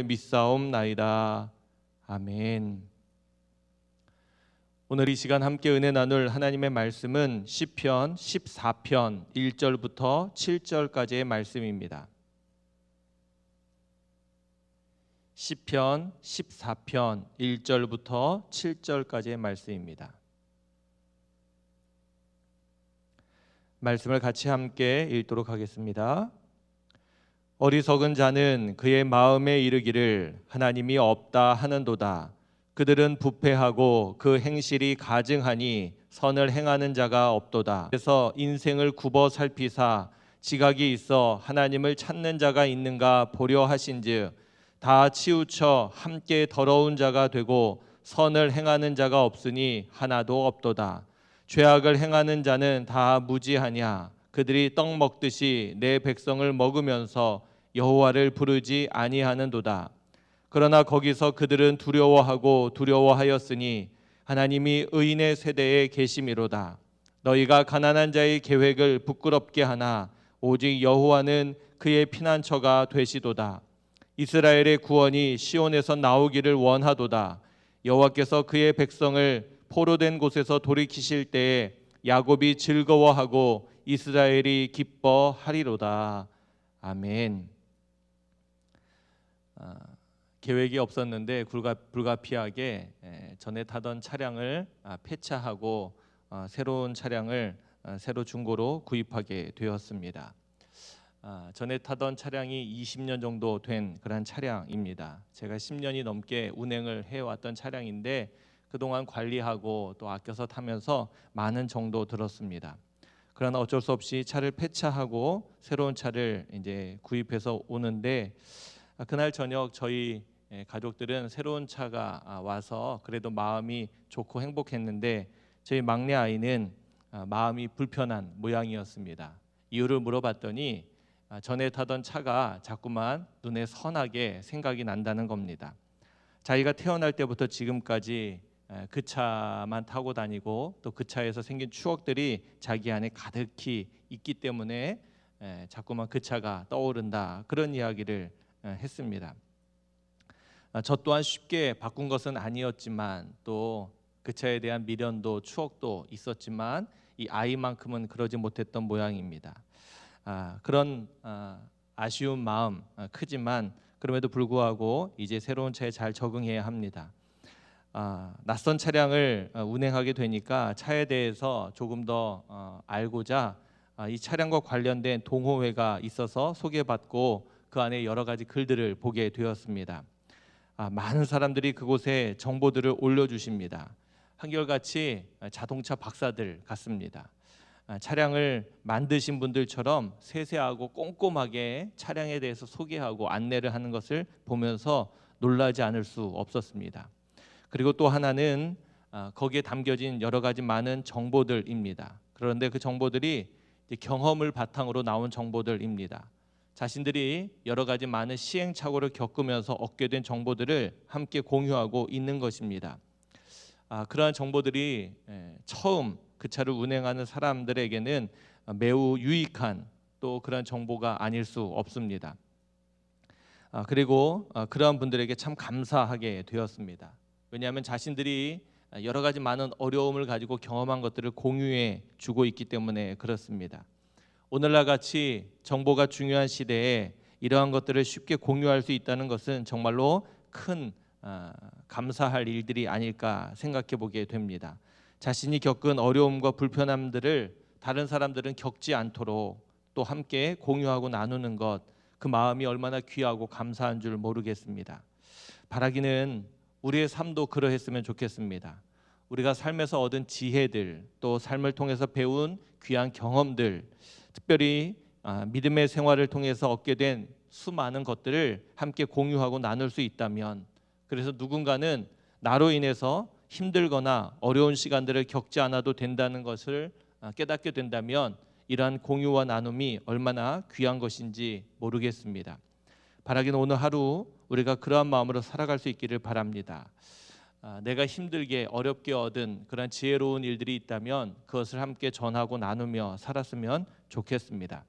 믿사옵나이다. 아멘. 오늘 이 시간 함께 은혜 나눌 하나님의 말씀은 시편 14편 1절부터 7절까지의 말씀입니다. 시편 14편 1절부터 7절까지의 말씀입니다. 말씀을 같이 함께 읽도록 하겠습니다. 어리석은 자는 그의 마음에 이르기를 하나님이 없다 하는도다. 그들은 부패하고 그 행실이 가증하니 선을 행하는 자가 없도다. 그래서 인생을 굽어 살피사 지각이 있어 하나님을 찾는 자가 있는가 보려 하신즉 다 치우쳐 함께 더러운 자가 되고 선을 행하는 자가 없으니 하나도 없도다. 죄악을 행하는 자는 다 무지하냐. 그들이 떡 먹듯이 내 백성을 먹으면서 여호와를 부르지 아니하는도다. 그러나 거기서 그들은 두려워하였으니 하나님이 의인의 세대에 계심이로다. 너희가 가난한 자의 계획을 부끄럽게 하나 오직 여호와는 그의 피난처가 되시도다. 이스라엘의 구원이 시온에서 나오기를 원하도다. 여호와께서 그의 백성을 포로된 곳에서 돌이키실 때에 야곱이 즐거워하고 이스라엘이 기뻐하리로다. 아멘. 계획이 없었는데 불가피하게 전에 타던 차량을 폐차하고 새로운 차량을 새로 중고로 구입하게 되었습니다. 전에 타던 차량이 20년 정도 된 그런 차량입니다. 제가 10년이 넘게 운행을 해왔던 차량인데 그동안 관리하고 또 아껴서 타면서 많은 정도 들었습니다. 그러나 어쩔 수 없이 차를 폐차하고 새로운 차를 이제 구입해서 오는데 그날 저녁 저희 가족들은 새로운 차가 와서 그래도 마음이 좋고 행복했는데 저희 막내 아이는 마음이 불편한 모양이었습니다. 이유를 물어봤더니 전에 타던 차가 자꾸만 눈에 선하게 생각이 난다는 겁니다. 자기가 태어날 때부터 지금까지 그 차만 타고 다니고 또 그 차에서 생긴 추억들이 자기 안에 가득히 있기 때문에 자꾸만 그 차가 떠오른다, 그런 이야기를 했습니다. 저 또한 쉽게 바꾼 것은 아니었지만 또 그 차에 대한 미련도 추억도 있었지만 이 아이만큼은 그러지 못했던 모양입니다. 그런 아쉬운 마음 크지만 그럼에도 불구하고 이제 새로운 차에 잘 적응해야 합니다. 낯선 차량을 운행하게 되니까 차에 대해서 조금 더 알고자 이 차량과 관련된 동호회가 있어서 소개받고 그 안에 여러 가지 글들을 보게 되었습니다. 많은 사람들이 그곳에 정보들을 올려주십니다. 한결같이 자동차 박사들 같습니다. 차량을 만드신 분들처럼 세세하고 꼼꼼하게 차량에 대해서 소개하고 안내를 하는 것을 보면서 놀라지 않을 수 없었습니다. 그리고 또 하나는 거기에 담겨진 여러 가지 많은 정보들입니다. 그런데 그 정보들이 경험을 바탕으로 나온 정보들입니다. 자신들이 여러 가지 많은 시행착오를 겪으면서 얻게 된 정보들을 함께 공유하고 있는 것입니다. 그러한 정보들이 처음 그 차를 운행하는 사람들에게는 매우 유익한 또 그런 정보가 아닐 수 없습니다. 그리고 그러한 분들에게 참 감사하게 되었습니다. 왜냐하면 자신들이 여러 가지 많은 어려움을 가지고 경험한 것들을 공유해 주고 있기 때문에 그렇습니다. 오늘날 같이 정보가 중요한 시대에 이러한 것들을 쉽게 공유할 수 있다는 것은 정말로 큰 감사할 일들이 아닐까 생각해 보게 됩니다. 자신이 겪은 어려움과 불편함들을 다른 사람들은 겪지 않도록 또 함께 공유하고 나누는 것, 그 마음이 얼마나 귀하고 감사한 줄 모르겠습니다. 바라기는 우리의 삶도 그러했으면 좋겠습니다. 우리가 삶에서 얻은 지혜들, 또 삶을 통해서 배운 귀한 경험들, 특별히 믿음의 생활을 통해서 얻게 된 수많은 것들을 함께 공유하고 나눌 수 있다면, 그래서 누군가는 나로 인해서 힘들거나 어려운 시간들을 겪지 않아도 된다는 것을 깨닫게 된다면 이러한 공유와 나눔이 얼마나 귀한 것인지 모르겠습니다. 바라기는 오늘 하루 우리가 그러한 마음으로 살아갈 수 있기를 바랍니다. 내가 힘들게 어렵게 얻은 그런 지혜로운 일들이 있다면 그것을 함께 전하고 나누며 살았으면 좋겠습니다.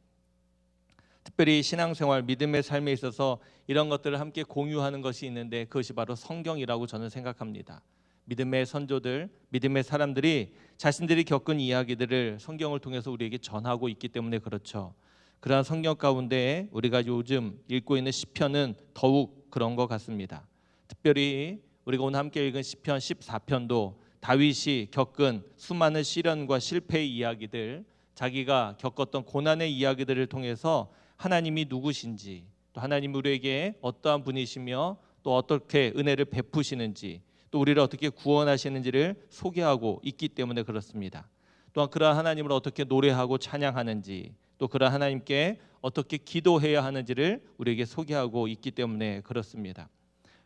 특별히 신앙생활, 믿음의 삶에 있어서 이런 것들을 함께 공유하는 것이 있는데 그것이 바로 성경이라고 저는 생각합니다. 믿음의 선조들, 믿음의 사람들이 자신들이 겪은 이야기들을 성경을 통해서 우리에게 전하고 있기 때문에 그렇죠. 그러한 성경 가운데 우리가 요즘 읽고 있는 시편은 더욱 그런 것 같습니다. 특별히 우리가 오늘 함께 읽은 시편 14편도 다윗이 겪은 수많은 시련과 실패의 이야기들, 자기가 겪었던 고난의 이야기들을 통해서 하나님이 누구신지, 또 하나님 우리에게 어떠한 분이시며 또 어떻게 은혜를 베푸시는지, 또 우리를 어떻게 구원하시는지를 소개하고 있기 때문에 그렇습니다. 또한 그러한 하나님을 어떻게 노래하고 찬양하는지, 또 그러한 하나님께 어떻게 기도해야 하는지를 우리에게 소개하고 있기 때문에 그렇습니다.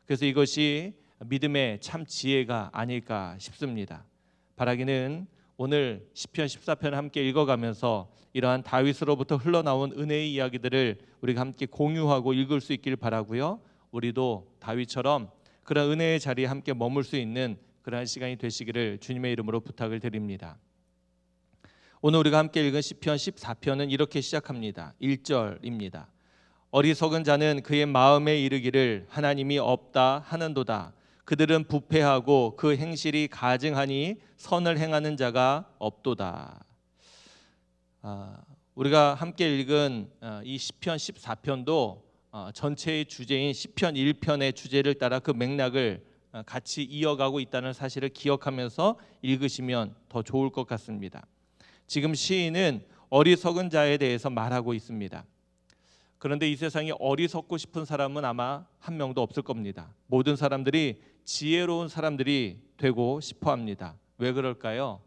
그래서 이것이 믿음의 참 지혜가 아닐까 싶습니다. 바라기는 오늘 시편 14편을 함께 읽어가면서 이러한 다윗으로부터 흘러나온 은혜의 이야기들을 우리가 함께 공유하고 읽을 수 있길 바라고요. 우리도 다윗처럼 그런 은혜의 자리에 함께 머물 수 있는 그러한 시간이 되시기를 주님의 이름으로 부탁을 드립니다. 오늘 우리가 함께 읽은 시편 14편은 이렇게 시작합니다. 1절입니다. 어리석은 자는 그의 마음에 이르기를 하나님이 없다 하는도다. 그들은 부패하고 그 행실이 가증하니 선을 행하는 자가 없도다. 우리가 함께 읽은 이 시편 14편도 전체의 주제인 시편 1편의 주제를 따라 그 맥락을 같이 이어가고 있다는 사실을 기억하면서 읽으시면 더 좋을 것 같습니다. 지금 시인은 어리석은 자에 대해서 말하고 있습니다. 그런데 이 세상에 어리석고 싶은 사람은 아마 한 명도 없을 겁니다. 모든 사람들이 지혜로운 사람들이 되고 싶어 합니다. 왜 그럴까요?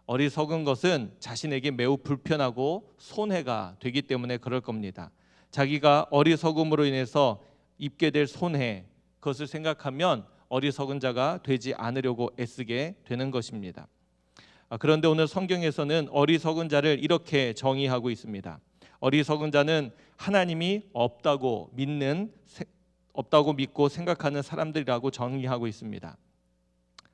어리석은 것은 자신에게 매우 불편하고 손해가 되기 때문에 그럴 겁니다. 자기가 어리석음으로 인해서 입게 될 손해, 그것을 생각하면 어리석은 자가 되지 않으려고 애쓰게 되는 것입니다. 그런데 오늘 성경에서는 어리석은 자를 이렇게 정의하고 있습니다. 어리석은 자는 하나님이 없다고 믿고 생각하는 사람들이라고 정의하고 있습니다.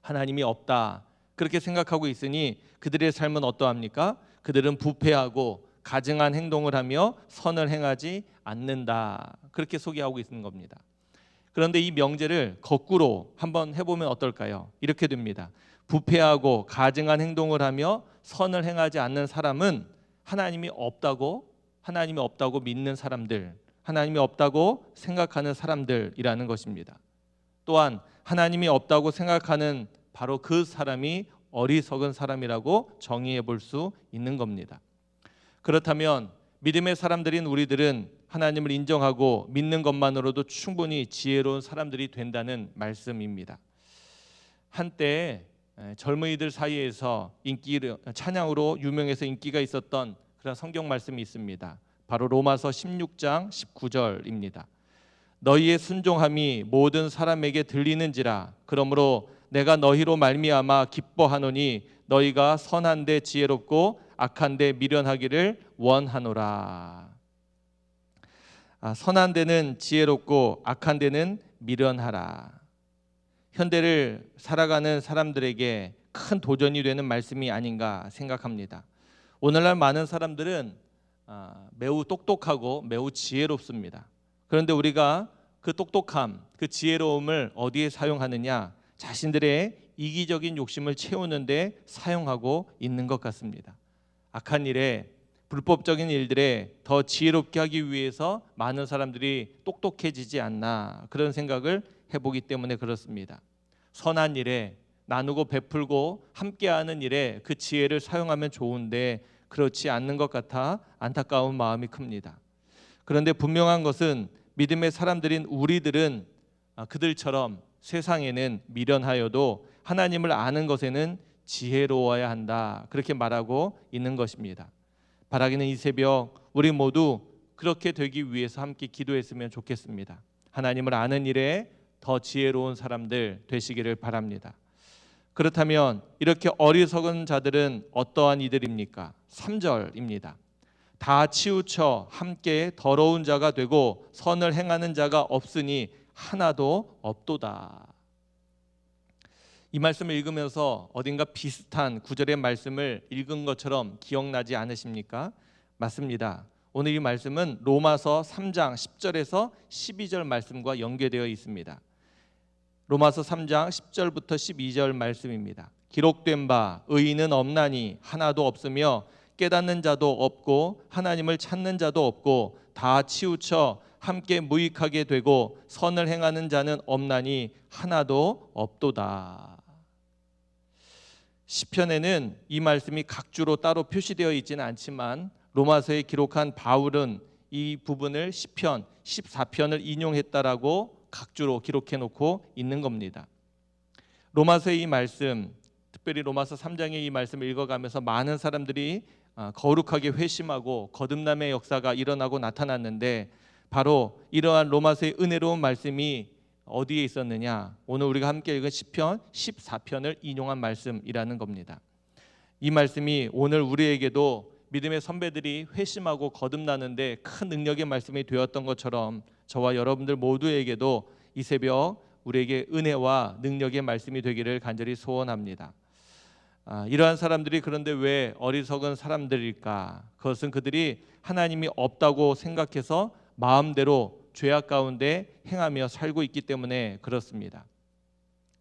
하나님이 없다 그렇게 생각하고 있으니 그들의 삶은 어떠합니까? 그들은 부패하고 가증한 행동을 하며 선을 행하지 않는다 그렇게 소개하고 있는 겁니다. 그런데 이 명제를 거꾸로 한번 해보면 어떨까요? 이렇게 됩니다. 부패하고 가증한 행동을 하며 선을 행하지 않는 사람은 하나님이 없다고 믿는 사람들, 하나님이 없다고 생각하는 사람들이라는 것입니다. 또한 하나님이 없다고 생각하는 바로 그 사람이 어리석은 사람이라고 정의해 볼 수 있는 겁니다. 그렇다면 믿음의 사람들인 우리들은 하나님을 인정하고 믿는 것만으로도 충분히 지혜로운 사람들이 된다는 말씀입니다. 한때 젊은이들 사이에서 찬양으로 유명해서 인기가 있었던 그런 성경 말씀이 있습니다. 바로 로마서 16장 19절입니다. 너희의 순종함이 모든 사람에게 들리는지라 그러므로 내가 너희로 말미암아 기뻐하노니 너희가 선한데 지혜롭고 악한데 미련하기를 원하노라. 선한 데는 지혜롭고 악한 데는 미련하라. 현대를 살아가는 사람들에게 큰 도전이 되는 말씀이 아닌가 생각합니다. 오늘날 많은 사람들은 매우 똑똑하고 매우 지혜롭습니다. 그런데 우리가 그 똑똑함, 그 지혜로움을 어디에 사용하느냐? 자신들의 이기적인 욕심을 채우는 데 사용하고 있는 것 같습니다. 악한 일에, 불법적인 일들에 더 지혜롭게 하기 위해서 많은 사람들이 똑똑해지지 않나 그런 생각을 해보기 때문에 그렇습니다. 선한 일에, 나누고 베풀고 함께하는 일에 그 지혜를 사용하면 좋은데 그렇지 않는 것 같아 안타까운 마음이 큽니다. 그런데 분명한 것은 믿음의 사람들인 우리들은 그들처럼 세상에는 미련하여도 하나님을 아는 것에는 지혜로워야 한다 그렇게 말하고 있는 것입니다. 바라기는 이 새벽 우리 모두 그렇게 되기 위해서 함께 기도했으면 좋겠습니다. 하나님을 아는 일에 더 지혜로운 사람들 되시기를 바랍니다. 그렇다면 이렇게 어리석은 자들은 어떠한 이들입니까? 3절입니다. 다 치우쳐 함께 더러운 자가 되고 선을 행하는 자가 없으니 하나도 없도다. 이 말씀을 읽으면서 어딘가 비슷한 구절의 말씀을 읽은 것처럼 기억나지 않으십니까? 맞습니다. 오늘 이 말씀은 로마서 3장 10절에서 12절 말씀과 연계되어 있습니다. 로마서 3장 10절부터 12절 말씀입니다. 기록된 바 의인은 없나니 하나도 없으며 깨닫는 자도 없고 하나님을 찾는 자도 없고 다 치우쳐 함께 무익하게 되고 선을 행하는 자는 없나니 하나도 없도다. 시편에는 이 말씀이 각주로 따로 표시되어 있지는 않지만 로마서에 기록한 바울은 이 부분을 시편 14편을 인용했다라고 각주로 기록해 놓고 있는 겁니다. 로마서의 이 말씀, 특별히 로마서 3장의 이 말씀을 읽어가면서 많은 사람들이 거룩하게 회심하고 거듭남의 역사가 일어나고 나타났는데, 바로 이러한 로마서의 은혜로운 말씀이 어디에 있었느냐? 오늘 우리가 함께 읽은 시편 14편을 인용한 말씀이라는 겁니다. 이 말씀이 오늘 우리에게도 믿음의 선배들이 회심하고 거듭나는데 큰 능력의 말씀이 되었던 것처럼 저와 여러분들 모두에게도 이 새벽 우리에게 은혜와 능력의 말씀이 되기를 간절히 소원합니다. 이러한 사람들이 그런데 왜 어리석은 사람들일까? 그것은 그들이 하나님이 없다고 생각해서 마음대로 죄악 가운데 행하며 살고 있기 때문에 그렇습니다.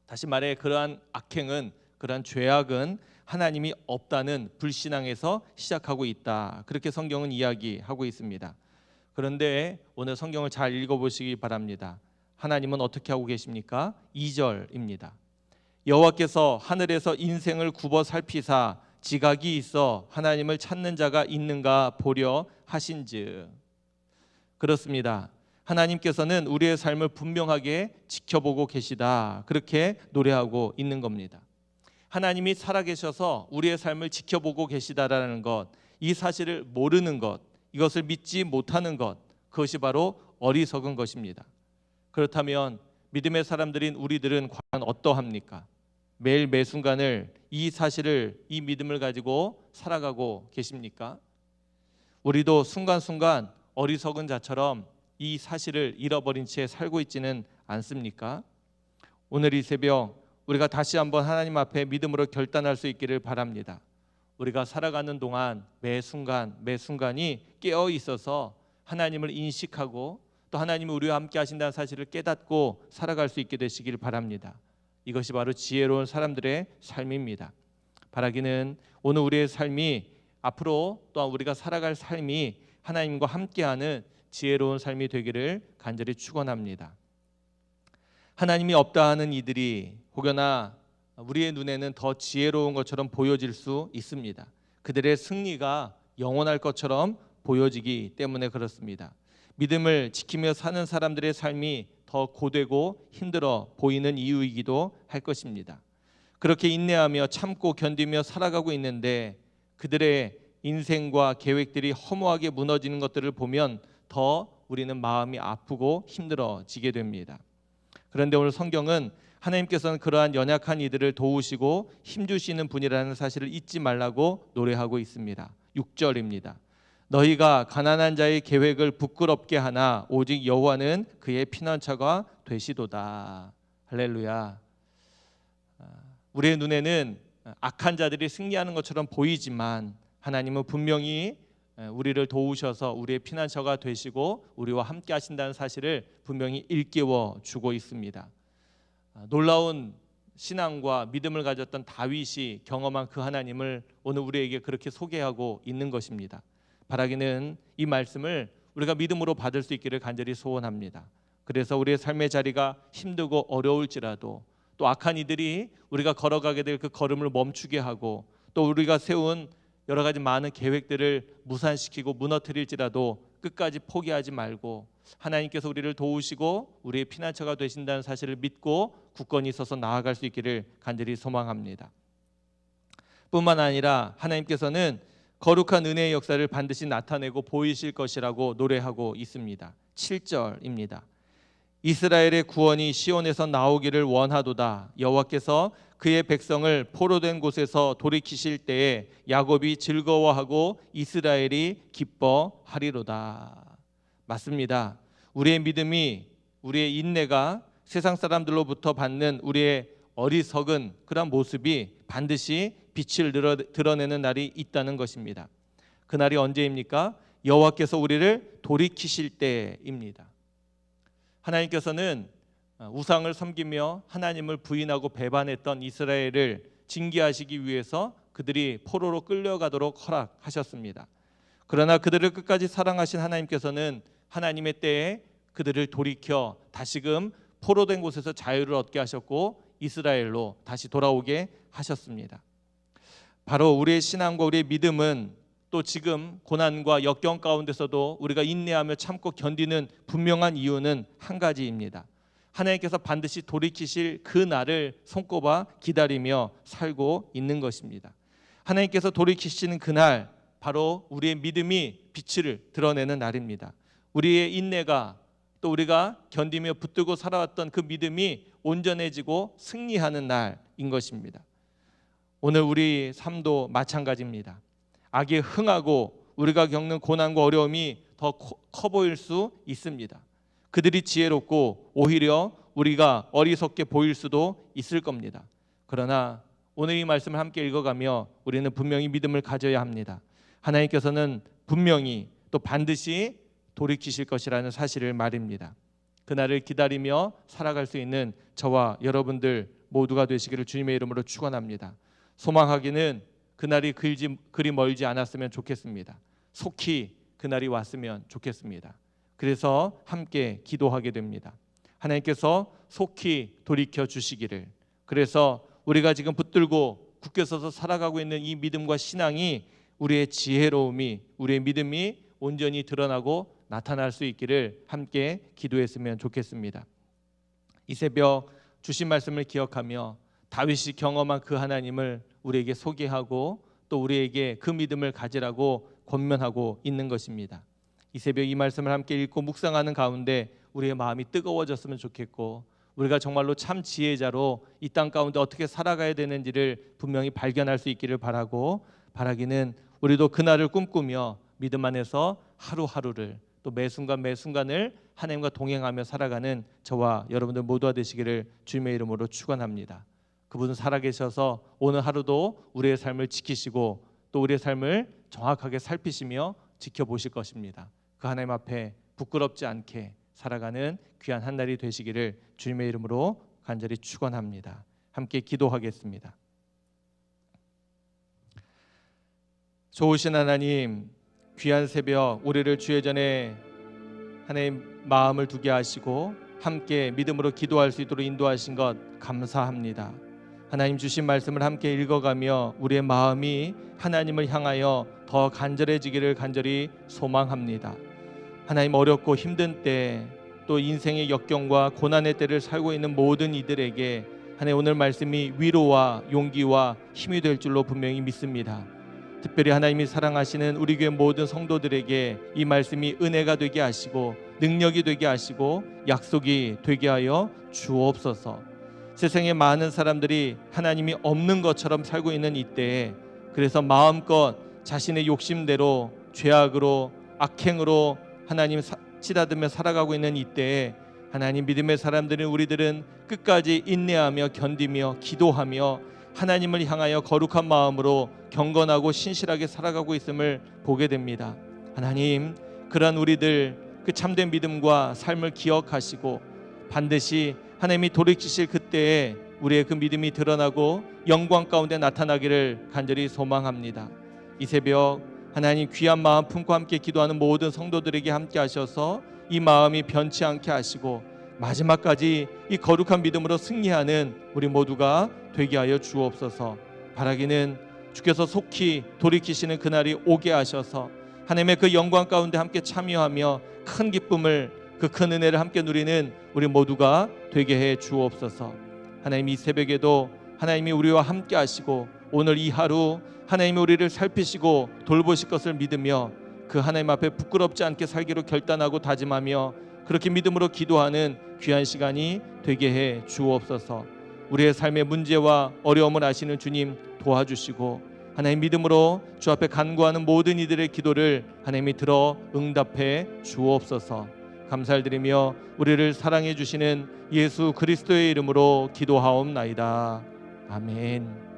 다시 말해 그러한 악행은, 그러한 죄악은 하나님이 없다는 불신앙에서 시작하고 있다. 그렇게 성경은 이야기하고 있습니다. 그런데 오늘 성경을 잘 읽어보시기 바랍니다. 하나님은 어떻게 하고 계십니까? 2절입니다. 여호와께서 하늘에서 인생을 굽어 살피사 지각이 있어 하나님을 찾는 자가 있는가 보려 하신즉. 그렇습니다. 하나님께서는 우리의 삶을 분명하게 지켜보고 계시다. 그렇게 노래하고 있는 겁니다. 하나님이 살아계셔서 우리의 삶을 지켜보고 계시다라는 것, 이 사실을 모르는 것, 이것을 믿지 못하는 것, 그것이 바로 어리석은 것입니다. 그렇다면 믿음의 사람들인 우리들은 과연 어떠합니까? 매일 매순간을 이 사실을, 이 믿음을 가지고 살아가고 계십니까? 우리도 순간순간 어리석은 자처럼 이 사실을 잃어버린 채 살고 있지는 않습니까? 오늘 이 새벽 우리가 다시 한번 하나님 앞에 믿음으로 결단할 수 있기를 바랍니다. 우리가 살아가는 동안 매 순간이 깨어 있어서 하나님을 인식하고 또 하나님이 우리와 함께 하신다는 사실을 깨닫고 살아갈 수 있게 되시길 바랍니다. 이것이 바로 지혜로운 사람들의 삶입니다. 바라기는 오늘 우리의 삶이, 앞으로 또한 우리가 살아갈 삶이 하나님과 함께하는 지혜로운 삶이 되기를 간절히 축원합니다. 하나님이 없다 하는 이들이 혹여나 우리의 눈에는 더 지혜로운 것처럼 보여질 수 있습니다. 그들의 승리가 영원할 것처럼 보여지기 때문에 그렇습니다. 믿음을 지키며 사는 사람들의 삶이 더 고되고 힘들어 보이는 이유이기도 할 것입니다. 그렇게 인내하며 참고 견디며 살아가고 있는데 그들의 인생과 계획들이 허무하게 무너지는 것들을 보면 더 우리는 마음이 아프고 힘들어지게 됩니다. 그런데 오늘 성경은 하나님께서는 그러한 연약한 이들을 도우시고 힘주시는 분이라는 사실을 잊지 말라고 노래하고 있습니다. 6절입니다. 너희가 가난한 자의 계획을 부끄럽게 하나 오직 여호와는 그의 피난처가 되시도다. 할렐루야. 우리의 눈에는 악한 자들이 승리하는 것처럼 보이지만 하나님은 분명히 우리를 도우셔서 우리의 피난처가 되시고 우리와 함께 하신다는 사실을 분명히 일깨워 주고 있습니다. 놀라운 신앙과 믿음을 가졌던 다윗이 경험한 그 하나님을 오늘 우리에게 그렇게 소개하고 있는 것입니다. 바라기는 이 말씀을 우리가 믿음으로 받을 수 있기를 간절히 소원합니다. 그래서 우리의 삶의 자리가 힘들고 어려울지라도 또 악한 이들이 우리가 걸어가게 될 그 걸음을 멈추게 하고 또 우리가 세운 여러 가지 많은 계획들을 무산시키고 무너뜨릴지라도 끝까지 포기하지 말고 하나님께서 우리를 도우시고 우리의 피난처가 되신다는 사실을 믿고 굳건히 서서 나아갈 수 있기를 간절히 소망합니다. 뿐만 아니라 하나님께서는 거룩한 은혜의 역사를 반드시 나타내고 보이실 것이라고 노래하고 있습니다. 7절입니다. 이스라엘의 구원이 시온에서 나오기를 원하도다. 여호와께서 그의 백성을 포로된 곳에서 돌이키실 때에 야곱이 즐거워하고 이스라엘이 기뻐하리로다. 맞습니다. 우리의 믿음이, 우리의 인내가 세상 사람들로부터 받는 우리의 어리석은 그런 모습이 반드시 빛을 드러내는 날이 있다는 것입니다. 그날이 언제입니까? 여호와께서 우리를 돌이키실 때입니다. 하나님께서는 우상을 섬기며 하나님을 부인하고 배반했던 이스라엘을 징계하시기 위해서 그들이 포로로 끌려가도록 허락하셨습니다. 그러나 그들을 끝까지 사랑하신 하나님께서는 하나님의 때에 그들을 돌이켜 다시금 포로된 곳에서 자유를 얻게 하셨고 이스라엘로 다시 돌아오게 하셨습니다. 바로 우리의 신앙과 우리의 믿음은 또 지금 고난과 역경 가운데서도 우리가 인내하며 참고 견디는 분명한 이유는 한 가지입니다. 하나님께서 반드시 돌이키실 그 날을 손꼽아 기다리며 살고 있는 것입니다. 하나님께서 돌이키시는 그날, 바로 우리의 믿음이 빛을 드러내는 날입니다. 우리의 인내가 또 우리가 견디며 붙들고 살아왔던 그 믿음이 온전해지고 승리하는 날인 것입니다. 오늘 우리 삶도 마찬가지입니다. 악에 흥하고 우리가 겪는 고난과 어려움이 더 커 보일 수 있습니다. 그들이 지혜롭고 오히려 우리가 어리석게 보일 수도 있을 겁니다. 그러나 오늘 이 말씀을 함께 읽어가며 우리는 분명히 믿음을 가져야 합니다. 하나님께서는 분명히 또 반드시 돌이키실 것이라는 사실을 말입니다. 그날을 기다리며 살아갈 수 있는 저와 여러분들 모두가 되시기를 주님의 이름으로 축원합니다. 소망하기는 그날이 그리 멀지 않았으면 좋겠습니다. 속히 그날이 왔으면 좋겠습니다. 그래서 함께 기도하게 됩니다. 하나님께서 속히 돌이켜 주시기를. 그래서 우리가 지금 붙들고 굳게 서서 살아가고 있는 이 믿음과 신앙이 우리의 지혜로움이, 우리의 믿음이 온전히 드러나고 나타날 수 있기를 함께 기도했으면 좋겠습니다. 이 새벽 주신 말씀을 기억하며 다윗이 경험한 그 하나님을 우리에게 소개하고 또 우리에게 그 믿음을 가지라고 권면하고 있는 것입니다. 이 새벽 이 말씀을 함께 읽고 묵상하는 가운데 우리의 마음이 뜨거워졌으면 좋겠고, 우리가 정말로 참 지혜자로 이 땅 가운데 어떻게 살아가야 되는지를 분명히 발견할 수 있기를 바라기는 우리도 그날을 꿈꾸며 믿음 안에서 하루하루를 또 매순간 매순간을 하나님과 동행하며 살아가는 저와 여러분들 모두가 되시기를 주님의 이름으로 축원합니다. 그분은 살아계셔서 오늘 하루도 우리의 삶을 지키시고 또 우리의 삶을 정확하게 살피시며 지켜보실 것입니다. 그 하나님 앞에 부끄럽지 않게 살아가는 귀한 한 날이 되시기를 주님의 이름으로 간절히 축원합니다. 함께 기도하겠습니다. 좋으신 하나님, 귀한 새벽 우리를 주의 전에 하나님 마음을 두게 하시고 함께 믿음으로 기도할 수 있도록 인도하신 것 감사합니다. 하나님 주신 말씀을 함께 읽어가며 우리의 마음이 하나님을 향하여 더 간절해지기를 간절히 소망합니다. 하나님, 어렵고 힘든 때 또 인생의 역경과 고난의 때를 살고 있는 모든 이들에게 하나님 오늘 말씀이 위로와 용기와 힘이 될 줄로 분명히 믿습니다. 특별히 하나님이 사랑하시는 우리 교회 모든 성도들에게 이 말씀이 은혜가 되게 하시고 능력이 되게 하시고 약속이 되게 하여 주옵소서. 세상에 많은 사람들이 하나님이 없는 것처럼 살고 있는 이때에 그래서 마음껏 자신의 욕심대로 죄악으로 악행으로 하나님 치닫으며 살아가고 있는 이때에 하나님 믿음의 사람들은 우리들은 끝까지 인내하며 견디며 기도하며 하나님을 향하여 거룩한 마음으로 경건하고 신실하게 살아가고 있음을 보게 됩니다. 하나님, 그러한 우리들 그 참된 믿음과 삶을 기억하시고 반드시 하나님이 돌이키실 그때에 우리의 그 믿음이 드러나고 영광 가운데 나타나기를 간절히 소망합니다. 이 새벽 하나님 귀한 마음 품고 함께 기도하는 모든 성도들에게 함께 하셔서 이 마음이 변치 않게 하시고 마지막까지 이 거룩한 믿음으로 승리하는 우리 모두가 되게 하여 주옵소서. 바라기는 주께서 속히 돌이키시는 그날이 오게 하셔서 하나님의 그 영광 가운데 함께 참여하며 큰 기쁨을, 그 큰 은혜를 함께 누리는 우리 모두가 되게 해 주옵소서. 하나님, 이 새벽에도 하나님이 우리와 함께 하시고 오늘 이 하루 하나님이 우리를 살피시고 돌보실 것을 믿으며 그 하나님 앞에 부끄럽지 않게 살기로 결단하고 다짐하며 그렇게 믿음으로 기도하는 귀한 시간이 되게 해 주옵소서. 우리의 삶의 문제와 어려움을 아시는 주님 도와주시고 하나님 믿음으로 주 앞에 간구하는 모든 이들의 기도를 하나님이 들어 응답해 주옵소서. 감사를 드리며 우리를 사랑해 주시는 예수 그리스도의 이름으로 기도하옵나이다. 아멘.